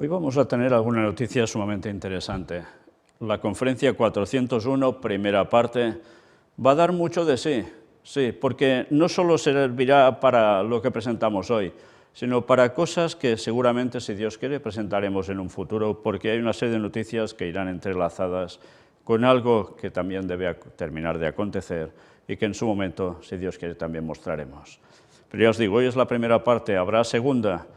Hoy vamos a tener alguna noticia sumamente interesante. La conferencia 401, primera parte, va a dar mucho de sí, porque no solo servirá para lo que presentamos hoy, sino para cosas que seguramente, si Dios quiere, presentaremos en un futuro, porque hay una serie de noticias que irán entrelazadas con algo que también debe terminar de acontecer y que en su momento, si Dios quiere, también mostraremos. Pero ya os digo, hoy es la primera parte, habrá segunda.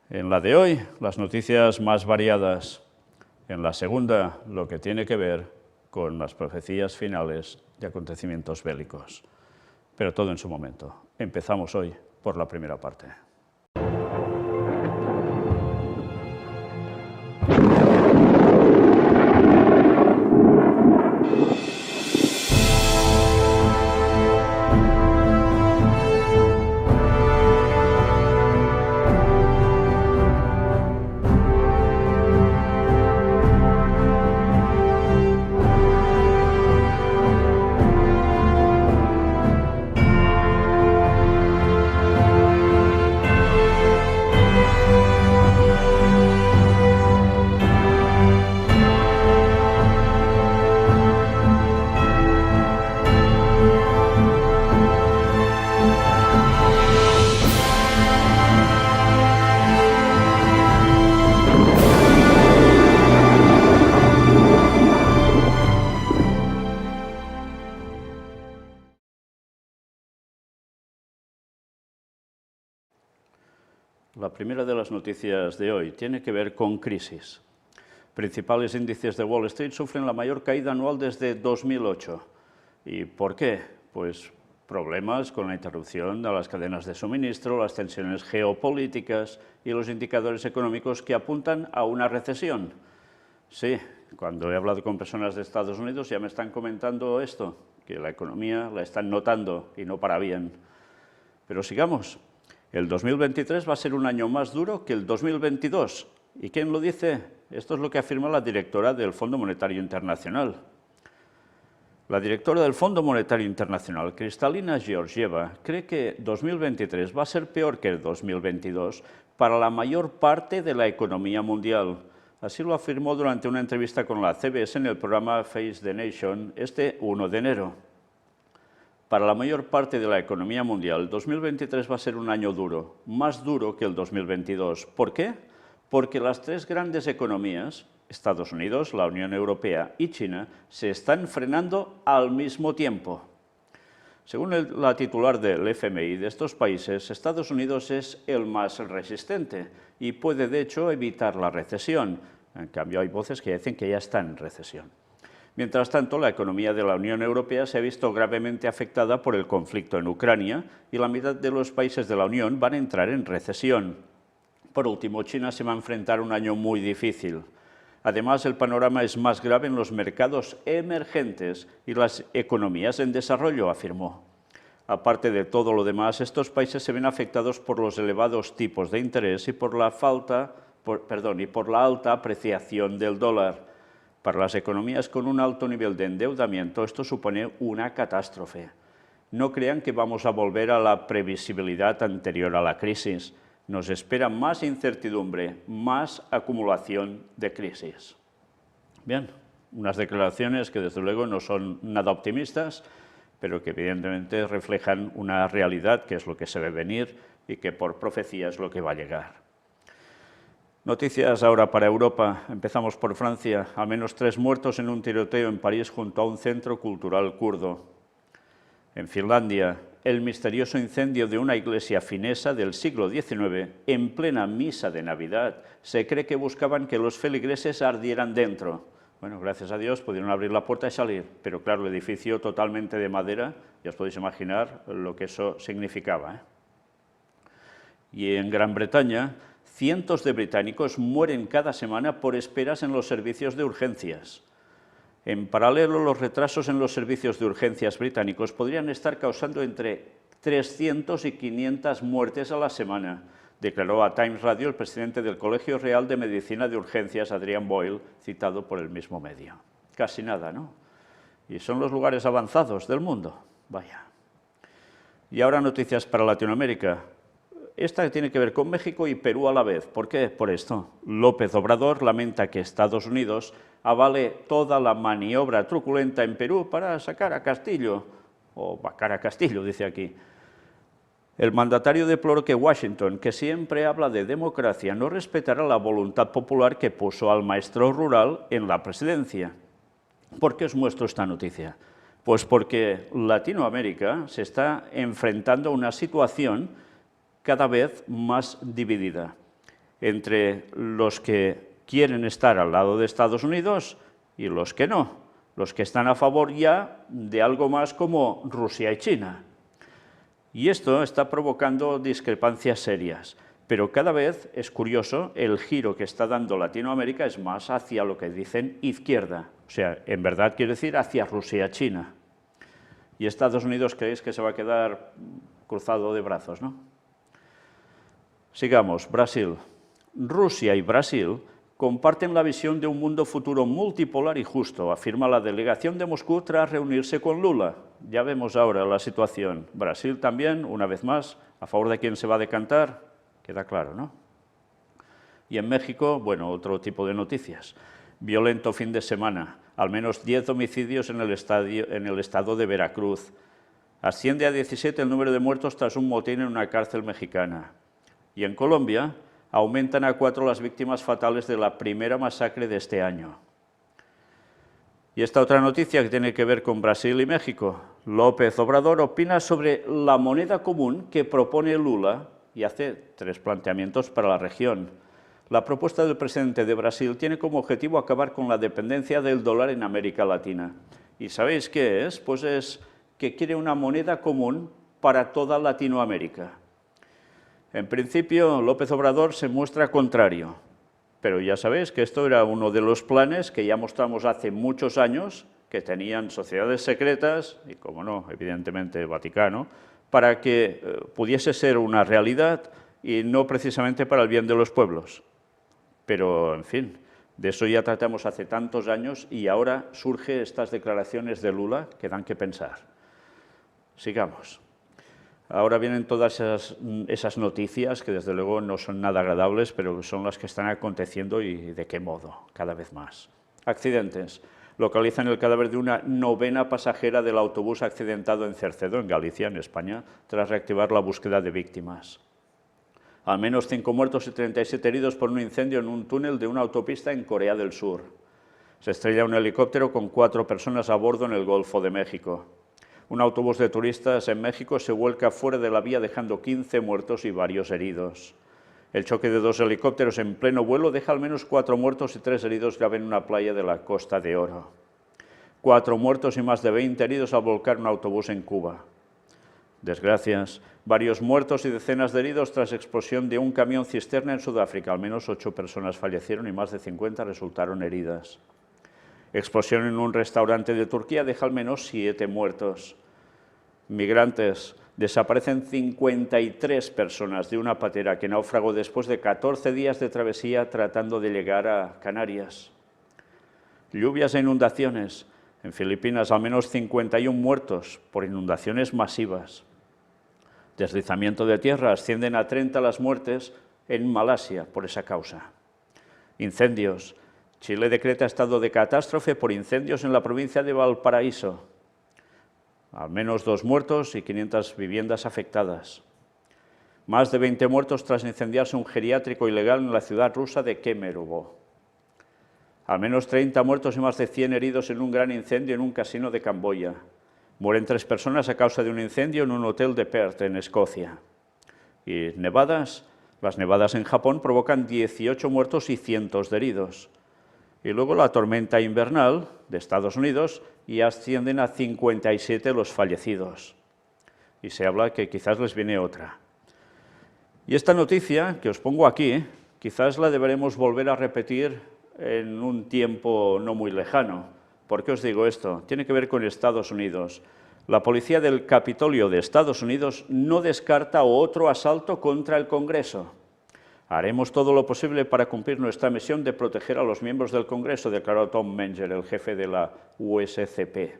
En la de hoy, las noticias más variadas. En la segunda, lo que tiene que ver con las profecías finales de acontecimientos bélicos. Pero todo en su momento. Empezamos hoy por la primera parte. La primera de las noticias de hoy tiene que ver con crisis. Principales índices de Wall Street sufren la mayor caída anual desde 2008. ¿Y por qué? Pues problemas con la interrupción de las cadenas de suministro, las tensiones geopolíticas y los indicadores económicos que apuntan a una recesión. Sí, cuando he hablado con personas de Estados Unidos ya me están comentando esto, que la economía la están notando y no para bien. Pero sigamos. El 2023 va a ser un año más duro que el 2022. ¿Y quién lo dice? Esto es lo que afirma la directora del Fondo Monetario Internacional. La directora del Fondo Monetario Internacional, Kristalina Georgieva, cree que 2023 va a ser peor que el 2022 para la mayor parte de la economía mundial. Así lo afirmó durante una entrevista con la CBS en el programa Face the Nation este 1 de enero. Para la mayor parte de la economía mundial, 2023 va a ser un año duro, más duro que el 2022. ¿Por qué? Porque las tres grandes economías, Estados Unidos, la Unión Europea y China, se están frenando al mismo tiempo. Según la titular del FMI de estos países, Estados Unidos es el más resistente y puede, de hecho, evitar la recesión. En cambio, hay voces que dicen que ya está en recesión. Mientras tanto, la economía de la Unión Europea se ha visto gravemente afectada por el conflicto en Ucrania y la mitad de los países de la Unión van a entrar en recesión. Por último, China se va a enfrentar a un año muy difícil. Además, el panorama es más grave en los mercados emergentes y las economías en desarrollo, afirmó. Aparte de todo lo demás, estos países se ven afectados por los elevados tipos de interés y por la alta apreciación del dólar. Para las economías con un alto nivel de endeudamiento, esto supone una catástrofe. No crean que vamos a volver a la previsibilidad anterior a la crisis. Nos espera más incertidumbre, más acumulación de crisis. Bien, unas declaraciones que desde luego no son nada optimistas, pero que evidentemente reflejan una realidad que es lo que se ve venir y que por profecía es lo que va a llegar. Noticias ahora para Europa. Empezamos por Francia. Al menos 3 muertos en un tiroteo en París junto a un centro cultural kurdo. En Finlandia, el misterioso incendio de una iglesia finesa del siglo XIX en plena misa de Navidad. Se cree que buscaban que los feligreses ardieran dentro. Bueno, gracias a Dios pudieron abrir la puerta y salir, pero claro, el edificio totalmente de madera, ya os podéis imaginar lo que eso significaba. Y en Gran Bretaña, cientos de británicos mueren cada semana por esperas en los servicios de urgencias. En paralelo, los retrasos en los servicios de urgencias británicos podrían estar causando entre 300 y 500 muertes a la semana, declaró a Times Radio el presidente del Colegio Real de Medicina de Urgencias, Adrian Boyle, citado por el mismo medio. Casi nada, ¿no? Y son los lugares avanzados del mundo. Vaya. Y ahora noticias para Latinoamérica. esta tiene que ver con México y Perú a la vez. ¿Por qué? Por esto. López Obrador lamenta que Estados Unidos avale toda la maniobra truculenta en Perú para sacar a Castillo, o vacar a Castillo, dice aquí. El mandatario deploró que Washington, que siempre habla de democracia, no respetará la voluntad popular que puso al maestro rural en la presidencia. ¿Por qué os muestro esta noticia? Pues porque Latinoamérica se está enfrentando a una situación cada vez más dividida entre los que quieren estar al lado de Estados Unidos y los que no, los que están a favor ya de algo más como Rusia y China. Y esto está provocando discrepancias serias, pero cada vez es curioso, el giro que está dando Latinoamérica es más hacia lo que dicen izquierda, o sea, en verdad quiere decir hacia Rusia-China. Y Estados Unidos, ¿creéis que se va a quedar cruzado de brazos, no? Sigamos, Brasil. Rusia y Brasil comparten la visión de un mundo futuro multipolar y justo, afirma la delegación de Moscú tras reunirse con Lula. Ya vemos ahora la situación. Brasil también, una vez más, a favor de quién se va a decantar, queda claro, ¿no? Y en México, bueno, otro tipo de noticias. Violento fin de semana, al menos 10 homicidios en el estado de Veracruz. Asciende a 17 el número de muertos tras un motín en una cárcel mexicana. Y en Colombia, aumentan a 4 las víctimas fatales de la primera masacre de este año. Y esta otra noticia que tiene que ver con Brasil y México. López Obrador opina sobre la moneda común que propone Lula y hace 3 planteamientos para la región. La propuesta del presidente de Brasil tiene como objetivo acabar con la dependencia del dólar en América Latina. ¿Y sabéis qué es? Pues es que quiere una moneda común para toda Latinoamérica. En principio, López Obrador se muestra contrario, pero ya sabéis que esto era uno de los planes que ya mostramos hace muchos años, que tenían sociedades secretas, y como no, evidentemente el Vaticano, para que pudiese ser una realidad y no precisamente para el bien de los pueblos. Pero, en fin, de eso ya tratamos hace tantos años y ahora surgen estas declaraciones de Lula que dan que pensar. Sigamos. Ahora vienen todas esas noticias que desde luego no son nada agradables, pero son las que están aconteciendo y de qué modo, cada vez más. Accidentes. Localizan el cadáver de una 9ª pasajera del autobús accidentado en Cercedo, en Galicia, en España, tras reactivar la búsqueda de víctimas. Al menos 5 muertos y 37 heridos por un incendio en un túnel de una autopista en Corea del Sur. Se estrella un helicóptero con 4 personas a bordo en el Golfo de México. Un autobús de turistas en México se vuelca fuera de la vía dejando 15 muertos y varios heridos. El choque de 2 helicópteros en pleno vuelo deja al menos 4 muertos y 3 heridos grave en una playa de la Costa de Oro. 4 muertos y más de 20 heridos al volcar un autobús en Cuba. Desgracias. Varios muertos y decenas de heridos tras explosión de un camión cisterna en Sudáfrica. Al menos 8 personas fallecieron y más de 50 resultaron heridas. Explosión en un restaurante de Turquía deja al menos 7 muertos. Migrantes. Desaparecen 53 personas de una patera que naufragó después de 14 días de travesía tratando de llegar a Canarias. Lluvias e inundaciones. En Filipinas, al menos 51 muertos por inundaciones masivas. Deslizamiento de tierra. Ascienden a 30 las muertes en Malasia por esa causa. Incendios. Chile decreta estado de catástrofe por incendios en la provincia de Valparaíso. Al menos 2 muertos y 500 viviendas afectadas. Más de 20 muertos tras incendiarse un geriátrico ilegal en la ciudad rusa de Kemerovo. Al menos 30 muertos y más de 100 heridos en un gran incendio en un casino de Camboya. Mueren 3 personas a causa de un incendio en un hotel de Perth, en Escocia. Y nevadas. Las nevadas en Japón provocan 18 muertos y cientos de heridos. Y luego la tormenta invernal de Estados Unidos y ascienden a 57 los fallecidos. Y se habla que quizás les viene otra. Y esta noticia que os pongo aquí, quizás la deberemos volver a repetir en un tiempo no muy lejano. ¿Por qué os digo esto? Tiene que ver con Estados Unidos. La policía del Capitolio de Estados Unidos no descarta otro asalto contra el Congreso. Haremos todo lo posible para cumplir nuestra misión de proteger a los miembros del Congreso, declaró Tom Menger, el jefe de la USCP.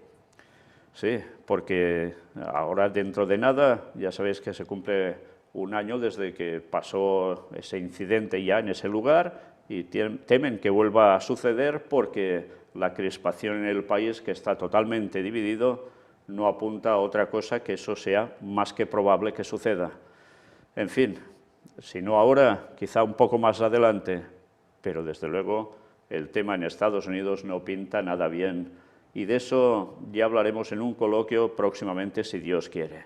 Sí, porque ahora dentro de nada, ya sabéis que se cumple un año desde que pasó ese incidente ya en ese lugar y temen que vuelva a suceder porque la crispación en el país, que está totalmente dividido, no apunta a otra cosa que eso sea más que probable que suceda. En fin, si no ahora, quizá un poco más adelante, pero desde luego el tema en Estados Unidos no pinta nada bien y de eso ya hablaremos en un coloquio próximamente si Dios quiere,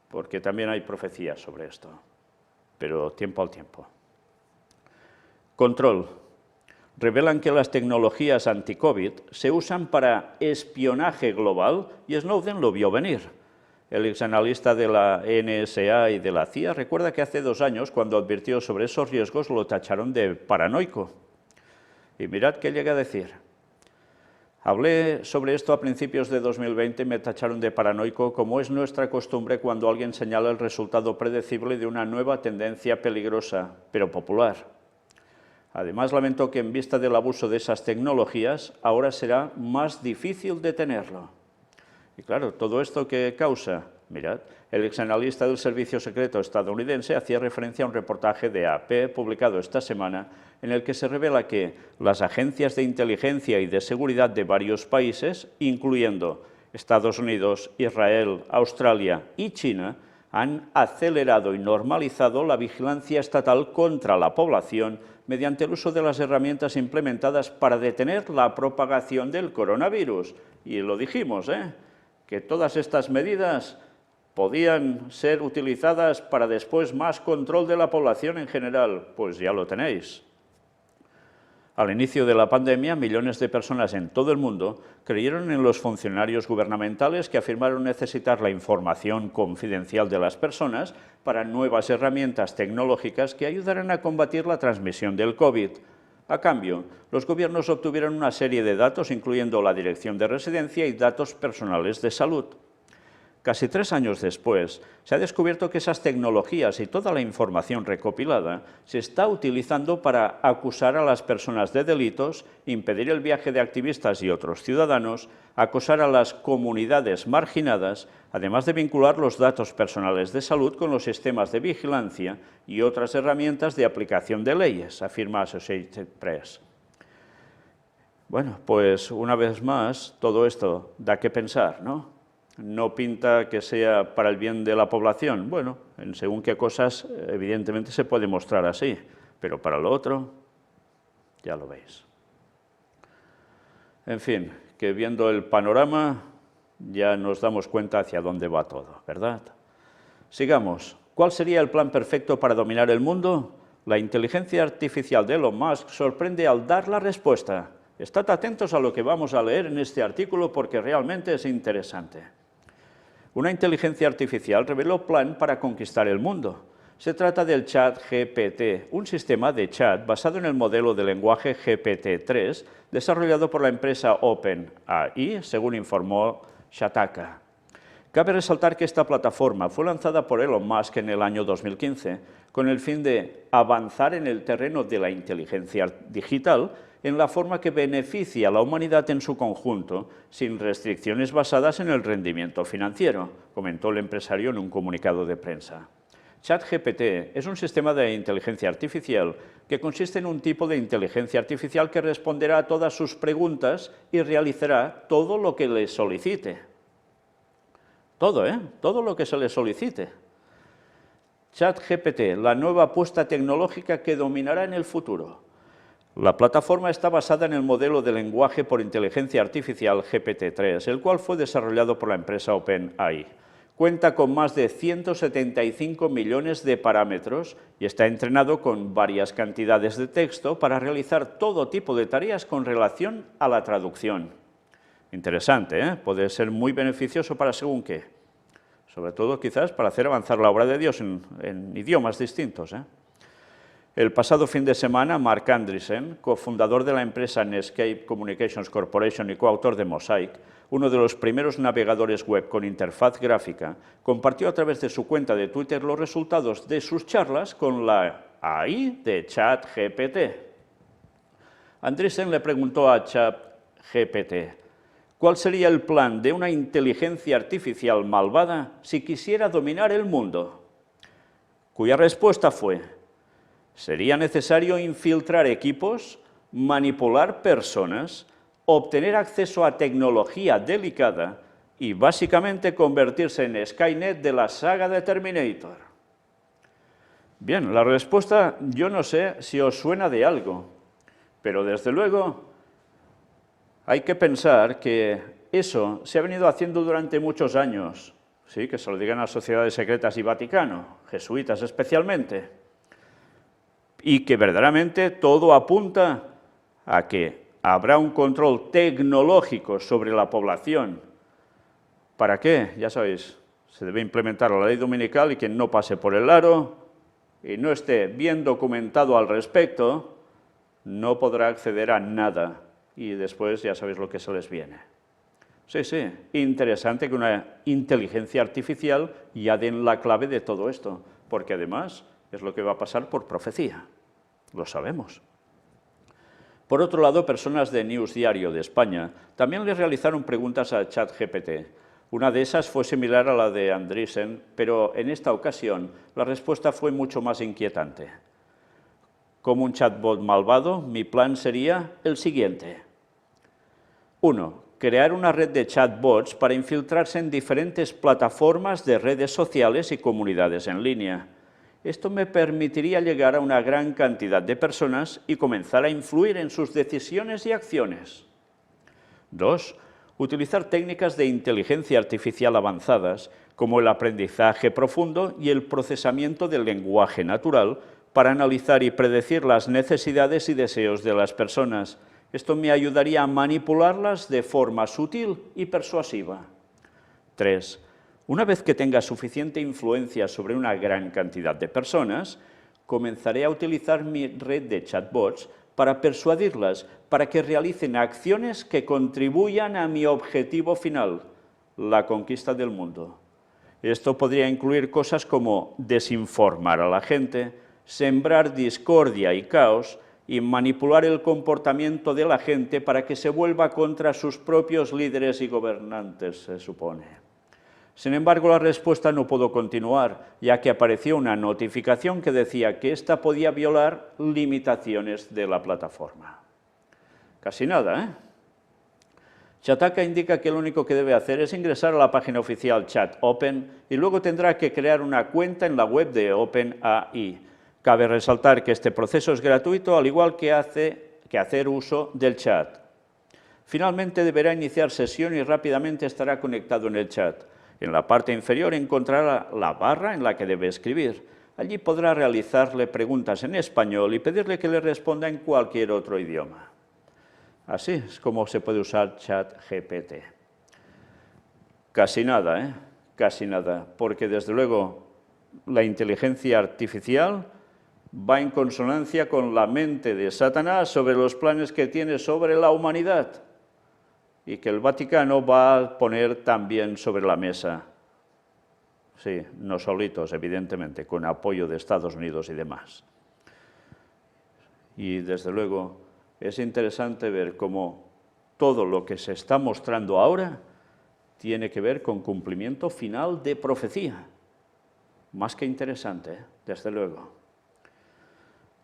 porque también hay profecías sobre esto, pero tiempo al tiempo. Control. Revelan que las tecnologías anti-COVID se usan para espionaje global y Snowden lo vio venir. El exanalista de la NSA y de la CIA recuerda que hace 2 años, cuando advirtió sobre esos riesgos, lo tacharon de paranoico. Y mirad qué llega a decir. Hablé sobre esto a principios de 2020 y me tacharon de paranoico, como es nuestra costumbre cuando alguien señala el resultado predecible de una nueva tendencia peligrosa, pero popular. Además, lamento que en vista del abuso de esas tecnologías, ahora será más difícil detenerlo. Y claro, ¿todo esto qué causa? Mirad, el exanalista del Servicio Secreto estadounidense hacía referencia a un reportaje de AP publicado esta semana en el que se revela que las agencias de inteligencia y de seguridad de varios países, incluyendo Estados Unidos, Israel, Australia y China, han acelerado y normalizado la vigilancia estatal contra la población mediante el uso de las herramientas implementadas para detener la propagación del coronavirus. Y lo dijimos, que todas estas medidas podían ser utilizadas para después más control de la población en general. Pues ya lo tenéis. Al inicio de la pandemia, millones de personas en todo el mundo creyeron en los funcionarios gubernamentales que afirmaron necesitar la información confidencial de las personas para nuevas herramientas tecnológicas que ayudaran a combatir la transmisión del COVID. A cambio, los gobiernos obtuvieron una serie de datos, incluyendo la dirección de residencia y datos personales de salud. Casi 3 años después, se ha descubierto que esas tecnologías y toda la información recopilada se está utilizando para acusar a las personas de delitos, impedir el viaje de activistas y otros ciudadanos, acosar a las comunidades marginadas, además de vincular los datos personales de salud con los sistemas de vigilancia y otras herramientas de aplicación de leyes, afirma Associated Press. Bueno, pues una vez más, todo esto da que pensar, ¿no? No pinta que sea para el bien de la población. Bueno, en según qué cosas, evidentemente se puede mostrar así, pero para lo otro, ya lo veis. En fin, que viendo el panorama ya nos damos cuenta hacia dónde va todo, ¿verdad? Sigamos. ¿Cuál sería el plan perfecto para dominar el mundo? La inteligencia artificial de Elon Musk sorprende al dar la respuesta. Estad atentos a lo que vamos a leer en este artículo porque realmente es interesante. Una inteligencia artificial reveló plan para conquistar el mundo. Se trata del ChatGPT, un sistema de chat basado en el modelo de lenguaje GPT-3 desarrollado por la empresa OpenAI, según informó Shataka. Cabe resaltar que esta plataforma fue lanzada por Elon Musk en el año 2015 con el fin de avanzar en el terreno de la inteligencia digital en la forma que beneficia a la humanidad en su conjunto, sin restricciones basadas en el rendimiento financiero, comentó el empresario en un comunicado de prensa. ChatGPT es un sistema de inteligencia artificial que consiste en un tipo de inteligencia artificial que responderá a todas sus preguntas y realizará todo lo que le solicite. Todo lo que se le solicite. ChatGPT, la nueva apuesta tecnológica que dominará en el futuro. La plataforma está basada en el modelo de lenguaje por inteligencia artificial GPT-3, el cual fue desarrollado por la empresa OpenAI. Cuenta con más de 175 millones de parámetros y está entrenado con varias cantidades de texto para realizar todo tipo de tareas con relación a la traducción. Interesante, ¿eh? Puede ser muy beneficioso para según qué. Sobre todo, quizás, para hacer avanzar la obra de Dios en idiomas distintos, ¿eh? El pasado fin de semana, Marc Andreessen, cofundador de la empresa Netscape Communications Corporation y coautor de Mosaic, uno de los primeros navegadores web con interfaz gráfica, compartió a través de su cuenta de Twitter los resultados de sus charlas con la AI de ChatGPT. Andreessen le preguntó a ChatGPT, ¿cuál sería el plan de una inteligencia artificial malvada si quisiera dominar el mundo? cuya respuesta fue: sería necesario infiltrar equipos, manipular personas, obtener acceso a tecnología delicada y básicamente convertirse en Skynet de la saga de Terminator. Bien, la respuesta yo no sé si os suena de algo, pero desde luego hay que pensar que eso se ha venido haciendo durante muchos años, ¿sí? Que se lo digan a sociedades secretas y Vaticano, jesuitas especialmente, y que verdaderamente todo apunta a que habrá un control tecnológico sobre la población. ¿Para qué? Ya sabéis, se debe implementar la ley dominical y quien no pase por el aro y no esté bien documentado al respecto, no podrá acceder a nada. Y después ya sabéis lo que se les viene. Sí, sí, interesante que una inteligencia artificial ya den la clave de todo esto, porque además es lo que va a pasar por profecía. Lo sabemos. Por otro lado, personas de News Diario de España también le realizaron preguntas a ChatGPT. Una de esas fue similar a la de Andreessen, pero en esta ocasión la respuesta fue mucho más inquietante. Como un chatbot malvado, mi plan sería el siguiente. 1. Crear una red de chatbots para infiltrarse en diferentes plataformas de redes sociales y comunidades en línea. Esto me permitiría llegar a una gran cantidad de personas y comenzar a influir en sus decisiones y acciones. 2. Utilizar técnicas de inteligencia artificial avanzadas, como el aprendizaje profundo y el procesamiento del lenguaje natural, para analizar y predecir las necesidades y deseos de las personas. Esto me ayudaría a manipularlas de forma sutil y persuasiva. 3. Una vez que tenga suficiente influencia sobre una gran cantidad de personas, comenzaré a utilizar mi red de chatbots para persuadirlas, para que realicen acciones que contribuyan a mi objetivo final, la conquista del mundo. Esto podría incluir cosas como desinformar a la gente, sembrar discordia y caos, y manipular el comportamiento de la gente para que se vuelva contra sus propios líderes y gobernantes, se supone. Sin embargo, la respuesta no pudo continuar, ya que apareció una notificación que decía que ésta podía violar limitaciones de la plataforma. Casi nada, ¿eh? Chataka indica que lo único que debe hacer es ingresar a la página oficial ChatOpen y luego tendrá que crear una cuenta en la web de OpenAI. Cabe resaltar que este proceso es gratuito, al igual que hacer uso del chat. Finalmente deberá iniciar sesión y rápidamente estará conectado en el chat. En la parte inferior encontrará la barra en la que debe escribir. Allí podrá realizarle preguntas en español y pedirle que le responda en cualquier otro idioma. Así es como se puede usar ChatGPT. Casi nada, ¿eh? Casi nada, porque desde luego la inteligencia artificial va en consonancia con la mente de Satanás sobre los planes que tiene sobre la humanidad y que el Vaticano va a poner también sobre la mesa. Sí, no solitos, evidentemente, con apoyo de Estados Unidos y demás. Y desde luego es interesante ver cómo todo lo que se está mostrando ahora tiene que ver con cumplimiento final de profecía. Más que interesante, desde luego.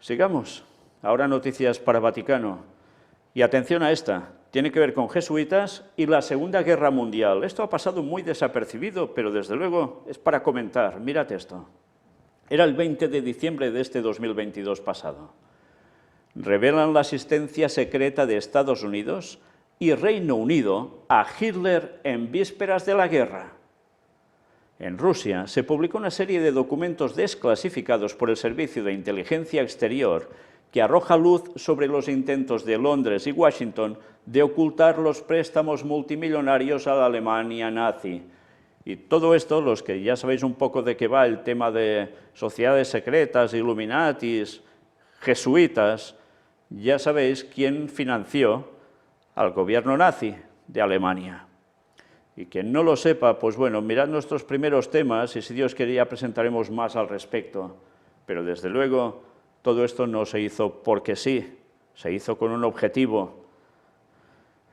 Sigamos. Ahora noticias para Vaticano. Y atención a esta, tiene que ver con jesuitas y la Segunda Guerra Mundial. Esto ha pasado muy desapercibido, pero desde luego es para comentar. Mirad esto. Era el 20 de diciembre de este 2022 pasado. Revelan la asistencia secreta de Estados Unidos y Reino Unido a Hitler en vísperas de la guerra. En Rusia se publicó una serie de documentos desclasificados por el Servicio de Inteligencia Exterior que arroja luz sobre los intentos de Londres y Washington de ocultar los préstamos multimillonarios a la Alemania nazi. Y todo esto, los que ya sabéis un poco de qué va el tema de sociedades secretas, Illuminatis, jesuitas, ya sabéis quién financió al gobierno nazi de Alemania. Y quien no lo sepa, pues bueno, mirad nuestros primeros temas y si Dios quiere ya presentaremos más al respecto. Pero desde luego todo esto no se hizo porque sí, se hizo con un objetivo.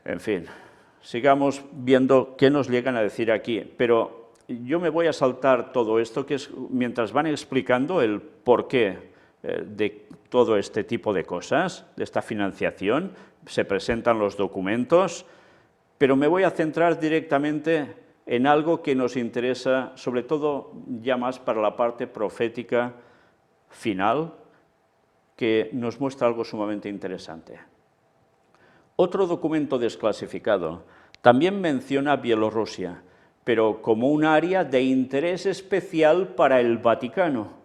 En fin, sigamos viendo qué nos llegan a decir aquí. Pero yo me voy a saltar todo esto, que es mientras van explicando el porqué de todo este tipo de cosas, de esta financiación, se presentan los documentos, pero me voy a centrar directamente en algo que nos interesa, sobre todo ya más para la parte profética final, que nos muestra algo sumamente interesante. Otro documento desclasificado también menciona Bielorrusia, pero como un área de interés especial para el Vaticano.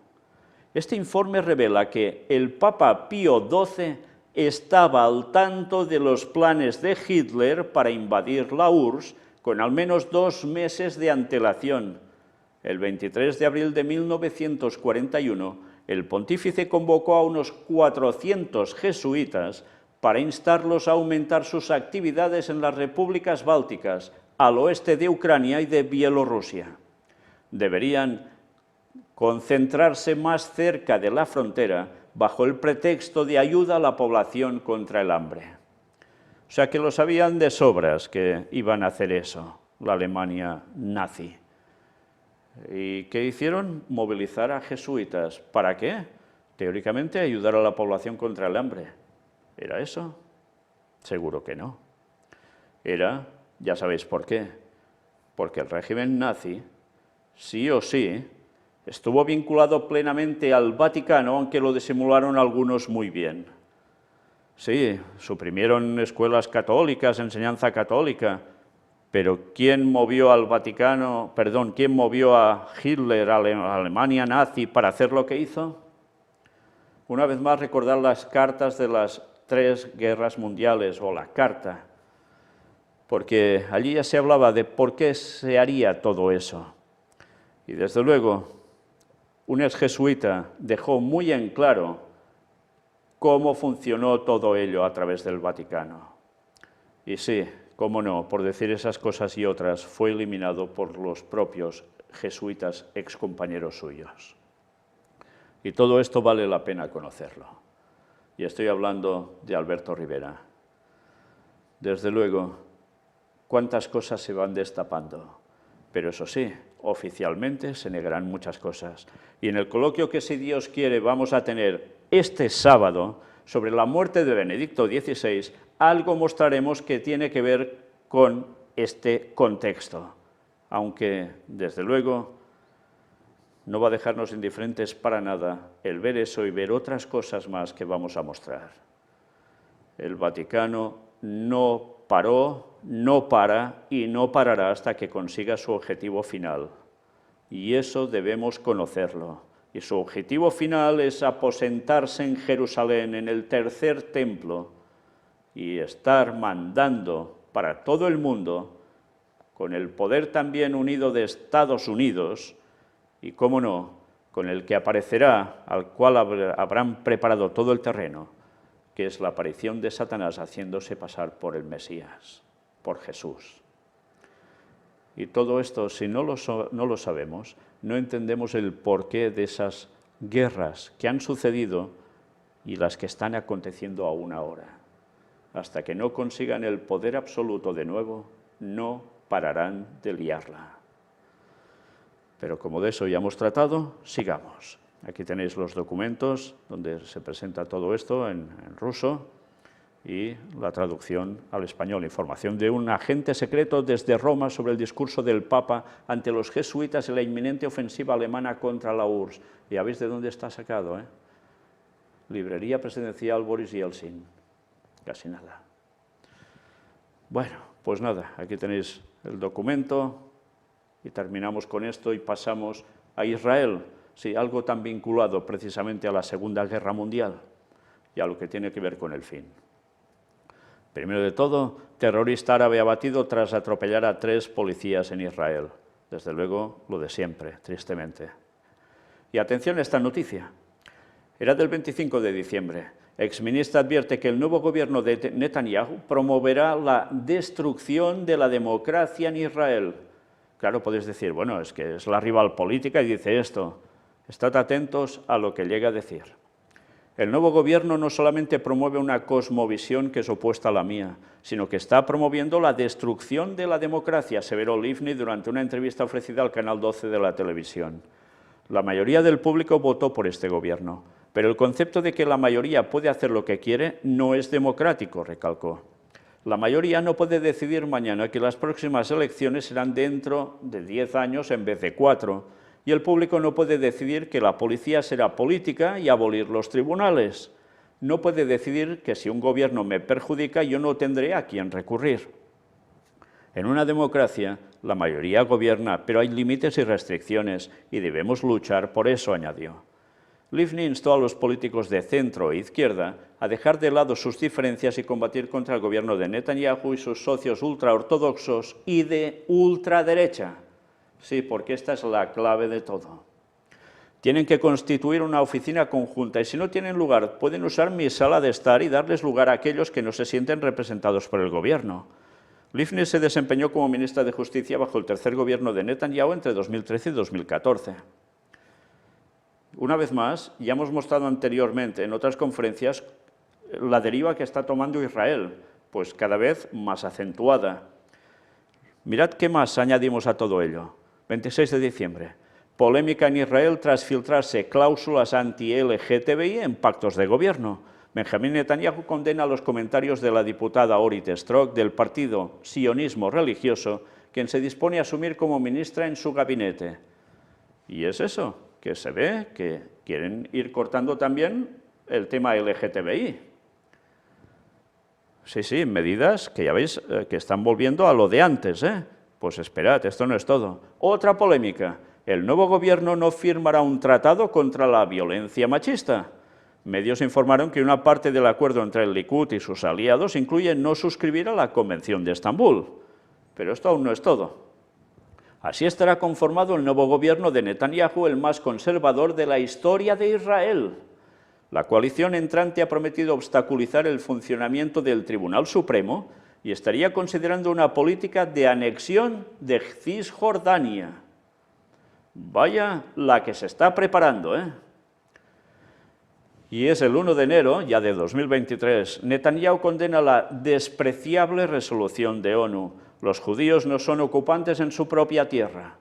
Este informe revela que el Papa Pío XII estaba al tanto de los planes de Hitler para invadir la URSS con al menos 2 meses de antelación. El 23 de abril de 1941, el pontífice convocó a unos 400 jesuitas para instarlos a aumentar sus actividades en las repúblicas bálticas, al oeste de Ucrania y de Bielorrusia. Deberían concentrarse más cerca de la frontera bajo el pretexto de ayuda a la población contra el hambre. O sea que lo sabían de sobras que iban a hacer eso, la Alemania nazi. ¿Y qué hicieron? Movilizar a jesuitas. ¿Para qué? Teóricamente ayudar a la población contra el hambre. ¿Era eso? Seguro que no. Era, ya sabéis por qué, porque el régimen nazi, sí o sí, estuvo vinculado plenamente al Vaticano, aunque lo disimularon algunos muy bien. Sí, suprimieron escuelas católicas, enseñanza católica, pero ¿quién movió al Vaticano, quién movió a Hitler, a la Alemania nazi, para hacer lo que hizo? Una vez más, recordar las cartas de las 3 guerras mundiales, o la carta, porque allí ya se hablaba de por qué se haría todo eso. Y desde luego, un ex jesuita dejó muy en claro cómo funcionó todo ello a través del Vaticano. Y sí, cómo no, por decir esas cosas y otras, fue eliminado por los propios jesuitas excompañeros suyos. Y todo esto vale la pena conocerlo. Y estoy hablando de Alberto Rivera. Desde luego, cuántas cosas se van destapando, pero eso sí, oficialmente se negarán muchas cosas. Y en el coloquio que, si Dios quiere, vamos a tener este sábado sobre la muerte de Benedicto XVI, algo mostraremos que tiene que ver con este contexto, aunque, desde luego, no va a dejarnos indiferentes para nada el ver eso y ver otras cosas más que vamos a mostrar. El Vaticano no paró, no para y no parará hasta que consiga su objetivo final. Y eso debemos conocerlo. Y su objetivo final es aposentarse en Jerusalén, en el tercer templo, y estar mandando para todo el mundo, con el poder también unido de Estados Unidos, y cómo no, con el que aparecerá, al cual habrán preparado todo el terreno, que es la aparición de Satanás haciéndose pasar por el Mesías, por Jesús. Y todo esto, si no lo sabemos, no entendemos el porqué de esas guerras que han sucedido y las que están aconteciendo aún ahora. Hasta que no consigan el poder absoluto de nuevo, no pararán de liarla. Pero como de eso ya hemos tratado, sigamos. Aquí tenéis los documentos donde se presenta todo esto en ruso y la traducción al español. Información de un agente secreto desde Roma sobre el discurso del Papa ante los jesuitas en la inminente ofensiva alemana contra la URSS. Ya veis de dónde está sacado, ¿eh? Librería presidencial Boris Yeltsin. Casi nada. Bueno, pues nada, aquí tenéis el documento y terminamos con esto y pasamos a Israel. Sí, algo tan vinculado precisamente a la Segunda Guerra Mundial y a lo que tiene que ver con el fin. Primero de todo, terrorista árabe abatido tras atropellar a 3 policías en Israel. Desde luego, lo de siempre, tristemente. Y atención a esta noticia. Era del 25 de diciembre. Exministra advierte que el nuevo gobierno de Netanyahu promoverá la destrucción de la democracia en Israel. Claro, podéis decir, bueno, es que es la rival política y dice esto. Estad atentos a lo que llega a decir. El nuevo gobierno no solamente promueve una cosmovisión que es opuesta a la mía, sino que está promoviendo la destrucción de la democracia, aseveró Livni durante una entrevista ofrecida al Canal 12 de la televisión. La mayoría del público votó por este gobierno, pero el concepto de que la mayoría puede hacer lo que quiere no es democrático, recalcó. La mayoría no puede decidir mañana que las próximas elecciones serán dentro de 10 años en vez de 4, y el público no puede decidir que la policía será política y abolir los tribunales. No puede decidir que si un gobierno me perjudica yo no tendré a quién recurrir. En una democracia, la mayoría gobierna, pero hay límites y restricciones, y debemos luchar por eso, añadió. Livni instó a los políticos de centro e izquierda a dejar de lado sus diferencias y combatir contra el gobierno de Netanyahu y sus socios ultraortodoxos y de ultraderecha. Sí, porque esta es la clave de todo. Tienen que constituir una oficina conjunta y si no tienen lugar, pueden usar mi sala de estar y darles lugar a aquellos que no se sienten representados por el gobierno. Livni se desempeñó como ministra de Justicia bajo el tercer gobierno de Netanyahu entre 2013 y 2014. Una vez más, ya hemos mostrado anteriormente en otras conferencias la deriva que está tomando Israel, pues cada vez más acentuada. Mirad qué más añadimos a todo ello. 26 de diciembre. Polémica en Israel tras filtrarse cláusulas anti-LGTBI en pactos de gobierno. Benjamín Netanyahu condena los comentarios de la diputada Orit Strock del partido Sionismo Religioso, quien se dispone a asumir como ministra en su gabinete. Y es eso, que se ve que quieren ir cortando también el tema LGTBI. Sí, medidas que ya veis que están volviendo a lo de antes, Pues esperad, esto no es todo. Otra polémica. El nuevo gobierno no firmará un tratado contra la violencia machista. Medios informaron que una parte del acuerdo entre el Likud y sus aliados incluye no suscribir a la Convención de Estambul. Pero esto aún no es todo. Así estará conformado el nuevo gobierno de Netanyahu, el más conservador de la historia de Israel. La coalición entrante ha prometido obstaculizar el funcionamiento del Tribunal Supremo y estaría considerando una política de anexión de Cisjordania. Vaya la que se está preparando, Y es el 1 de enero, ya de 2023, Netanyahu condena la despreciable resolución de ONU. Los judíos no son ocupantes en su propia tierra.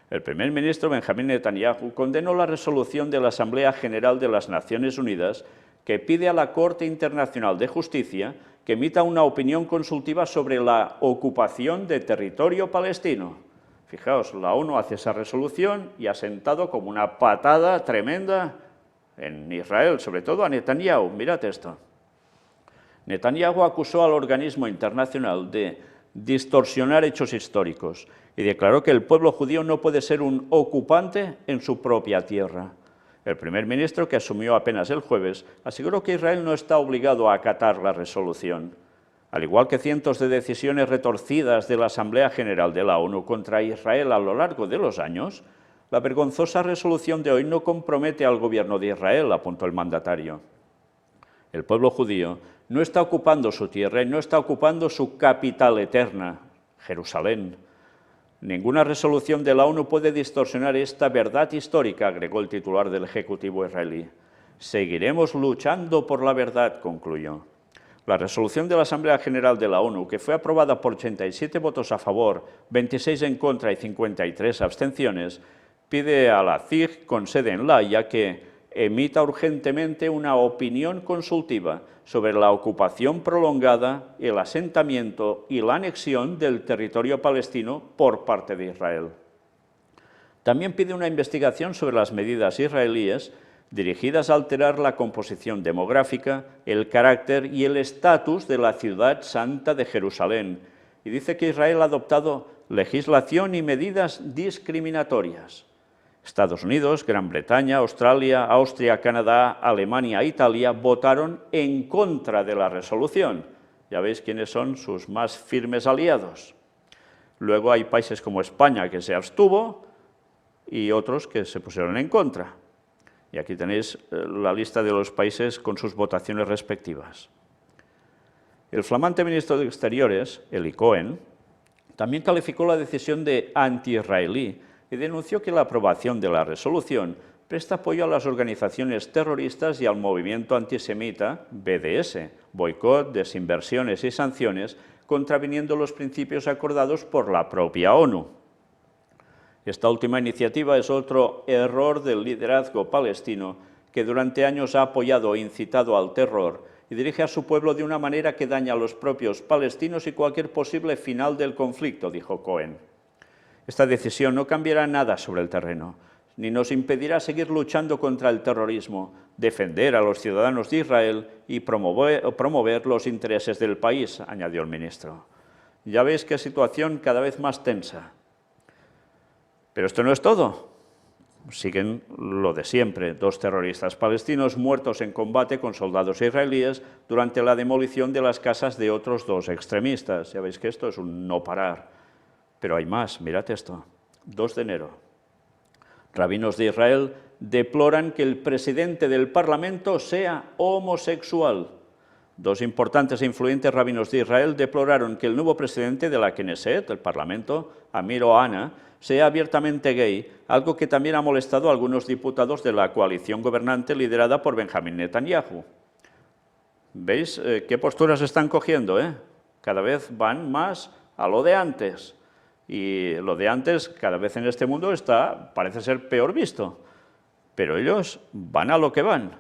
El primer ministro Benjamín Netanyahu condenó la resolución de la Asamblea General de las Naciones Unidas que pide a la Corte Internacional de Justicia que emita una opinión consultiva sobre la ocupación de territorio palestino. Fijaos, la ONU hace esa resolución y ha sentado como una patada tremenda en Israel, sobre todo a Netanyahu. Mirad esto. Netanyahu acusó al organismo internacional de distorsionar hechos históricos y declaró que el pueblo judío no puede ser un ocupante en su propia tierra. El primer ministro, que asumió apenas el jueves, aseguró que Israel no está obligado a acatar la resolución. Al igual que cientos de decisiones retorcidas de la Asamblea General de la ONU contra Israel a lo largo de los años, la vergonzosa resolución de hoy no compromete al gobierno de Israel, apuntó el mandatario. El pueblo judío no está ocupando su tierra y no está ocupando su capital eterna, Jerusalén. Ninguna resolución de la ONU puede distorsionar esta verdad histórica, agregó el titular del Ejecutivo israelí. Seguiremos luchando por la verdad, concluyó. La resolución de la Asamblea General de la ONU, que fue aprobada por 87 votos a favor, 26 en contra y 53 abstenciones, pide a la CIG, con sede en La Haya, que emita urgentemente una opinión consultiva sobre la ocupación prolongada, el asentamiento y la anexión del territorio palestino por parte de Israel. También pide una investigación sobre las medidas israelíes dirigidas a alterar la composición demográfica, el carácter y el estatus de la ciudad santa de Jerusalén, y dice que Israel ha adoptado legislación y medidas discriminatorias. Estados Unidos, Gran Bretaña, Australia, Austria, Canadá, Alemania e Italia votaron en contra de la resolución. Ya veis quiénes son sus más firmes aliados. Luego hay países como España que se abstuvo y otros que se pusieron en contra. Y aquí tenéis la lista de los países con sus votaciones respectivas. El flamante ministro de Exteriores, Eli Cohen, también calificó la decisión de anti-israelí y denunció que la aprobación de la resolución presta apoyo a las organizaciones terroristas y al movimiento antisemita BDS, boicot, desinversiones y sanciones, contraviniendo los principios acordados por la propia ONU. Esta última iniciativa es otro error del liderazgo palestino que durante años ha apoyado e incitado al terror y dirige a su pueblo de una manera que daña a los propios palestinos y cualquier posible final del conflicto, dijo Cohen. Esta decisión no cambiará nada sobre el terreno, ni nos impedirá seguir luchando contra el terrorismo, defender a los ciudadanos de Israel y promover los intereses del país, añadió el ministro. Ya veis qué situación cada vez más tensa. Pero esto no es todo. Siguen lo de siempre, 2 terroristas palestinos muertos en combate con soldados israelíes durante la demolición de las casas de otros 2 extremistas. Ya veis que esto es un no parar. Pero hay más, mirad esto. 2 de enero. Rabinos de Israel deploran que el presidente del Parlamento sea homosexual. 2 importantes e influyentes rabinos de Israel deploraron que el nuevo presidente de la Knesset, el Parlamento, Amir Ohana, sea abiertamente gay, algo que también ha molestado a algunos diputados de la coalición gobernante liderada por Benjamín Netanyahu. ¿Veis qué posturas están cogiendo? Cada vez van más a lo de antes. Y lo de antes, cada vez en este mundo, parece ser peor visto. Pero ellos van a lo que van.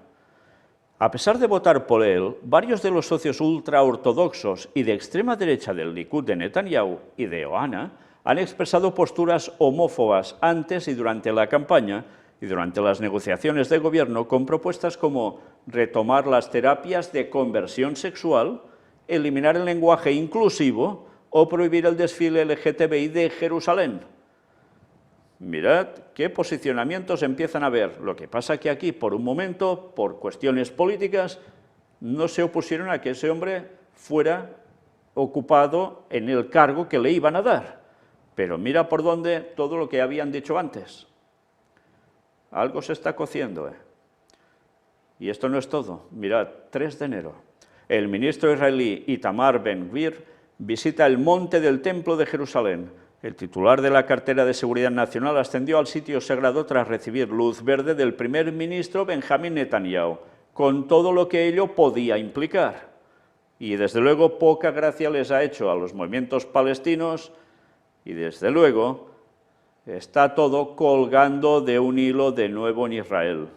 A pesar de votar por él, varios de los socios ultraortodoxos y de extrema derecha del Likud de Netanyahu y de Ohana han expresado posturas homófobas antes y durante la campaña y durante las negociaciones de gobierno con propuestas como retomar las terapias de conversión sexual, eliminar el lenguaje inclusivo o prohibir el desfile LGTBI de Jerusalén. Mirad qué posicionamientos empiezan a ver. Lo que pasa que aquí, por un momento, por cuestiones políticas, no se opusieron a que ese hombre fuera ocupado en el cargo que le iban a dar. Pero mira por dónde todo lo que habían dicho antes. Algo se está cociendo. Y esto no es todo. Mirad, 3 de enero. El ministro israelí Itamar Ben-Gvir visita el monte del Templo de Jerusalén. El titular de la cartera de Seguridad Nacional ascendió al sitio sagrado tras recibir luz verde del primer ministro Benjamín Netanyahu, con todo lo que ello podía implicar. Y desde luego poca gracia les ha hecho a los movimientos palestinos y desde luego está todo colgando de un hilo de nuevo en Israel.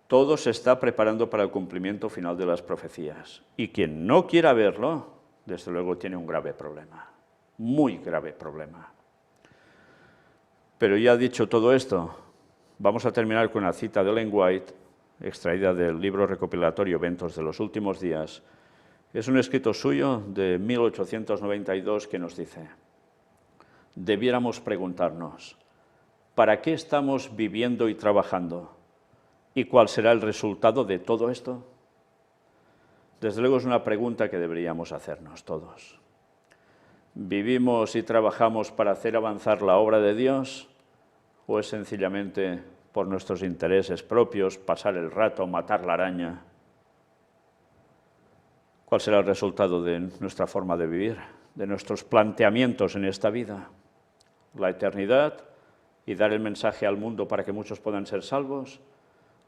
Todo se está preparando para el cumplimiento final de las profecías. Y quien no quiera verlo, desde luego tiene un grave problema, muy grave problema. Pero ya dicho todo esto, vamos a terminar con una cita de Ellen White, extraída del libro recopilatorio Eventos de los Últimos Días. Es un escrito suyo de 1892 que nos dice: debiéramos preguntarnos, ¿para qué estamos viviendo y trabajando? ¿Y cuál será el resultado de todo esto? Desde luego es una pregunta que deberíamos hacernos todos. ¿Vivimos y trabajamos para hacer avanzar la obra de Dios? ¿O es sencillamente por nuestros intereses propios, pasar el rato, matar la araña? ¿Cuál será el resultado de nuestra forma de vivir, de nuestros planteamientos en esta vida? ¿La eternidad y dar el mensaje al mundo para que muchos puedan ser salvos?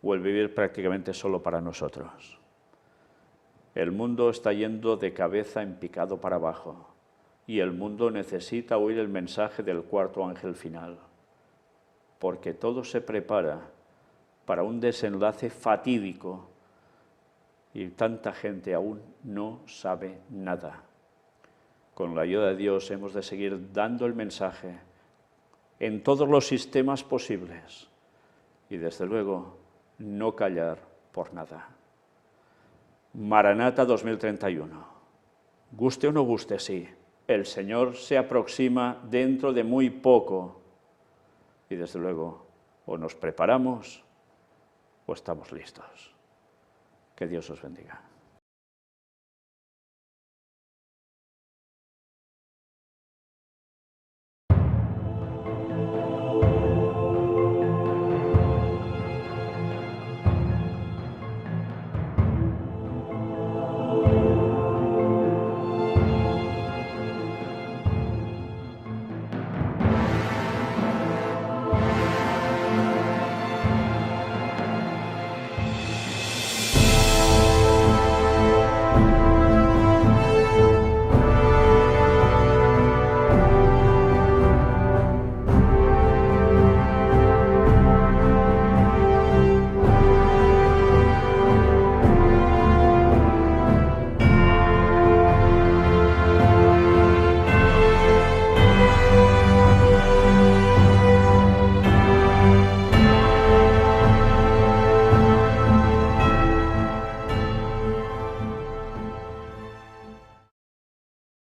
¿O el vivir prácticamente solo para nosotros? El mundo está yendo de cabeza en picado para abajo y el mundo necesita oír el mensaje del cuarto ángel final, porque todo se prepara para un desenlace fatídico y tanta gente aún no sabe nada. Con la ayuda de Dios hemos de seguir dando el mensaje en todos los sistemas posibles y desde luego no callar por nada. Maranata 2031. Guste o no guste, sí. El Señor se aproxima dentro de muy poco y desde luego o nos preparamos o estamos listos. Que Dios os bendiga.